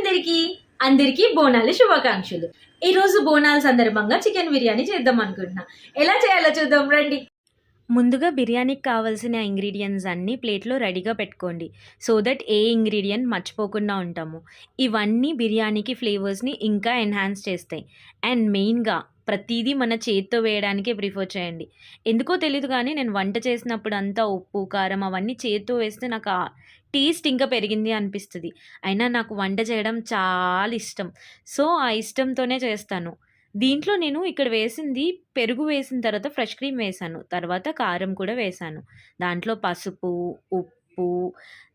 అందరికీ అందరికీ బోనాలు శుభాకాంక్షలు. ఈరోజు బోనాల సందర్భంగా చికెన్ బిర్యానీ చేద్దాం అనుకుంటున్నా. ఎలా చేయాలో చూద్దాం రండి. ముందుగా బిర్యానీకి కావాల్సిన ఇంగ్రీడియంట్స్ అన్నీ ప్లేట్లో రెడీగా పెట్టుకోండి. సో దట్ ఏ ఇంగ్రీడియంట్ మర్చిపోకుండా ఉంటాము. ఇవన్నీ బిర్యానీకి ఫ్లేవర్స్ని ఇంకా ఎన్హాన్స్ చేస్తాయి. అండ్ మెయిన్గా ప్రతిదీ మన చేత్తో వేయడానికే ప్రిఫర్ చేయండి. ఎందుకో తెలీదు కానీ నేను వంట చేసినప్పుడు అంతా ఉప్పు కారం అవన్నీ చేత్తో వేస్తే నాకు ఆ టేస్ట్ ఇంకా పెరిగింది అనిపిస్తుంది. అయినా నాకు వంట చేయడం చాలా ఇష్టం. సో ఆ ఇష్టంతోనే చేస్తాను. దీంట్లో నేను ఇక్కడ వేసింది పెరుగు వేసిన తర్వాత ఫ్రెష్ క్రీమ్ వేశాను. తర్వాత కారం కూడా వేశాను. దాంట్లో పసుపు, ఉప్పు,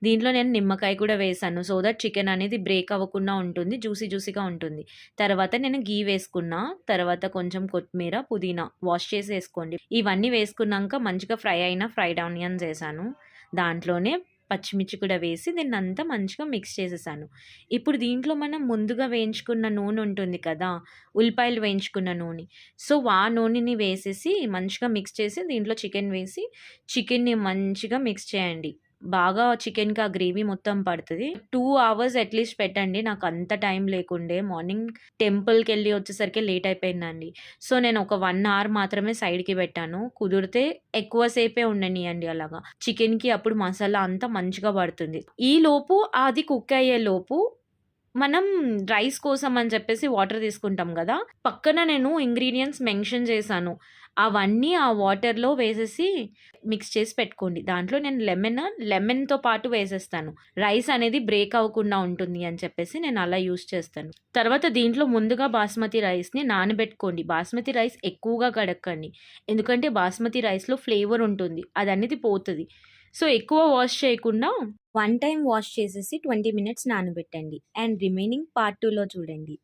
దీంట్లో నేను నిమ్మకాయ కూడా వేశాను. సో దట్ చికెన్ అనేది బ్రేక్ అవ్వకుండా ఉంటుంది. జ్యూసీగా ఉంటుంది. తర్వాత నేను ఘీ వేసుకున్నా. తర్వాత కొంచెం కొత్తిమీర, పుదీనా వాష్ చేసి వేసుకోండి. ఇవన్నీ వేసుకున్నాక మంచిగా ఫ్రైడ్ ఆనియన్స్ వేసాను. దాంట్లోనే పచ్చిమిర్చి కూడా వేసి దీన్నంతా మంచిగా మిక్స్ చేసేసాను. ఇప్పుడు దీంట్లో మనం ముందుగా వేయించుకున్న నూనె ఉంటుంది కదా, ఉల్లిపాయలు వేయించుకున్న నూనె. సో ఆ నూనెని వేసేసి మంచిగా మిక్స్ చేసి దీంట్లో చికెన్ వేసి చికెన్ని మంచిగా మిక్స్ చేయండి. బాగా చికెన్కి ఆ గ్రేవీ మొత్తం పడుతుంది. 2 hours అట్లీస్ట్ పెట్టండి. నాకు అంత టైం లేకుండే మార్నింగ్ టెంపుల్కి వెళ్ళి వచ్చేసరికి లేట్ అయిపోయిందండి. సో నేను ఒక 1 hour మాత్రమే సైడ్కి పెట్టాను. కుదిరితే ఎక్కువసేపే ఉండనియండి. అలాగా చికెన్కి అప్పుడు మసాలా అంతా మంచిగా పడుతుంది. ఈ లోపు అది కుక్ అయ్యే లోపు మనం రైస్ కోసం అని చెప్పేసి వాటర్ తీసుకుంటాం కదా, పక్కన నేను ఇంగ్రీడియంట్స్ మెన్షన్ చేశాను. అవన్నీ ఆ వాటర్లో వేసేసి మిక్స్ చేసి పెట్టుకోండి. దాంట్లో నేను లెమన్తో పాటు వేసేస్తాను. రైస్ అనేది బ్రేక్ అవ్వకుండా ఉంటుంది అని చెప్పేసి నేను అలా యూస్ చేస్తాను. తర్వాత దీంట్లో ముందుగా బాస్మతి రైస్ని నానబెట్టుకోండి. బాస్మతి రైస్ ఎక్కువగా కడక్కండి. ఎందుకంటే బాస్మతి రైస్లో ఫ్లేవర్ ఉంటుంది, అది అనేది పోతుంది. సో ఎక్కువ వాష్ చేయకుండా 1 time వాష్ చేసేసి 20 minutes నానబెట్టండి. అండ్ రిమైనింగ్ పార్ట్ 2లో చూడండి.